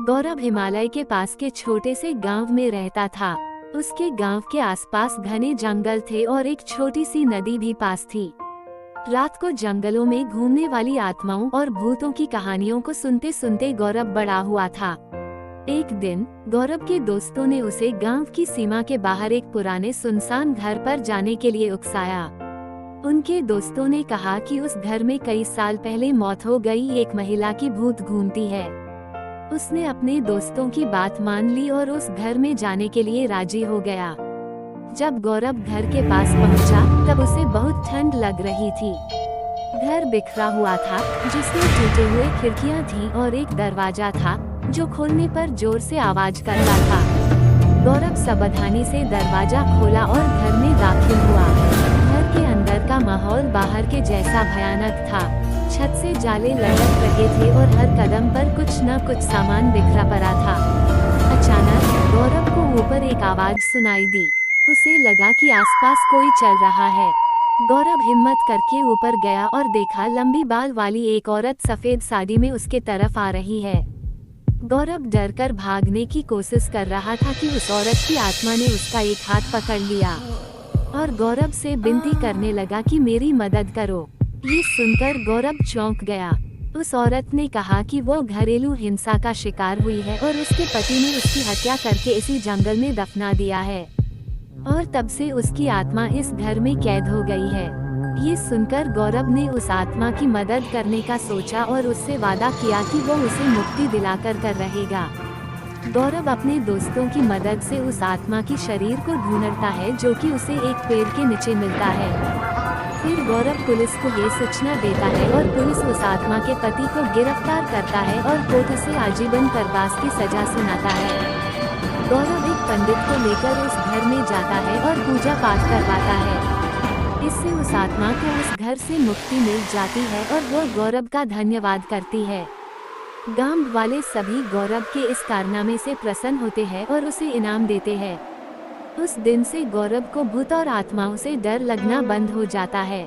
गौरव हिमालय के पास के छोटे से गांव में रहता था। उसके गांव के आसपास घने जंगल थे और एक छोटी सी नदी भी पास थी। रात को जंगलों में घूमने वाली आत्माओं और भूतों की कहानियों को सुनते सुनते गौरव बड़ा हुआ था। एक दिन गौरव के दोस्तों ने उसे गांव की सीमा के बाहर एक पुराने सुनसान घर पर जाने के लिए उकसाया। उनके दोस्तों ने कहा कि उस घर में कई साल पहले मौत हो गई एक महिला की भूत घूमती है। उसने अपने दोस्तों की बात मान ली और उस घर में जाने के लिए राजी हो गया। जब गौरव घर के पास पहुंचा, तब उसे बहुत ठंड लग रही थी। घर बिखरा हुआ था, जिसमें टूटे हुए खिड़कियां थीं और एक दरवाजा था जो खोलने पर जोर से आवाज करता था। गौरव सावधानी से दरवाजा खोला और घर में दाखिल हुआ। घर के अंदर का माहौल बाहर के जैसा भयानक था। छत से जाले लटक रहे थे और हर कदम पर कुछ न कुछ सामान बिखरा पड़ा था। अचानक गौरव को ऊपर एक आवाज सुनाई दी। उसे लगा कि आसपास कोई चल रहा है। गौरव हिम्मत करके ऊपर गया और देखा लंबी बाल वाली एक औरत सफेद साड़ी में उसके तरफ आ रही है। गौरव डरकर भागने की कोशिश कर रहा था कि उस औरत की आत्मा ने उसका एक हाथ पकड़ लिया और गौरव से विनती करने लगा कि मेरी मदद करो। ये सुनकर गौरव चौंक गया। उस औरत ने कहा कि वो घरेलू हिंसा का शिकार हुई है और उसके पति ने उसकी हत्या करके इसी जंगल में दफना दिया है और तब से उसकी आत्मा इस घर में कैद हो गई है। ये सुनकर गौरव ने उस आत्मा की मदद करने का सोचा और उससे वादा किया कि वो उसे मुक्ति दिलाकर कर रहेगा। गौरव अपने दोस्तों की मदद से उस आत्मा की शरीर को ढूंढता है, जो कि उसे एक पेड़ के नीचे मिलता है। फिर गौरव पुलिस को ये सूचना देता है और पुलिस उस आत्मा के पति को गिरफ्तार करता है और कोर्ट उसे आजीवन कारावास की सजा सुनाता है। गौरव एक पंडित को लेकर उस घर में जाता है और पूजा पाठ करवाता है। इससे उस आत्मा को उस घर से मुक्ति मिल जाती है और वो गौरव का धन्यवाद करती है। गांव वाले सभी गौरव के इस कारनामे से प्रसन्न होते हैं और उसे इनाम देते हैं। उस दिन से गौरव को भूत और आत्माओं से डर लगना बंद हो जाता है।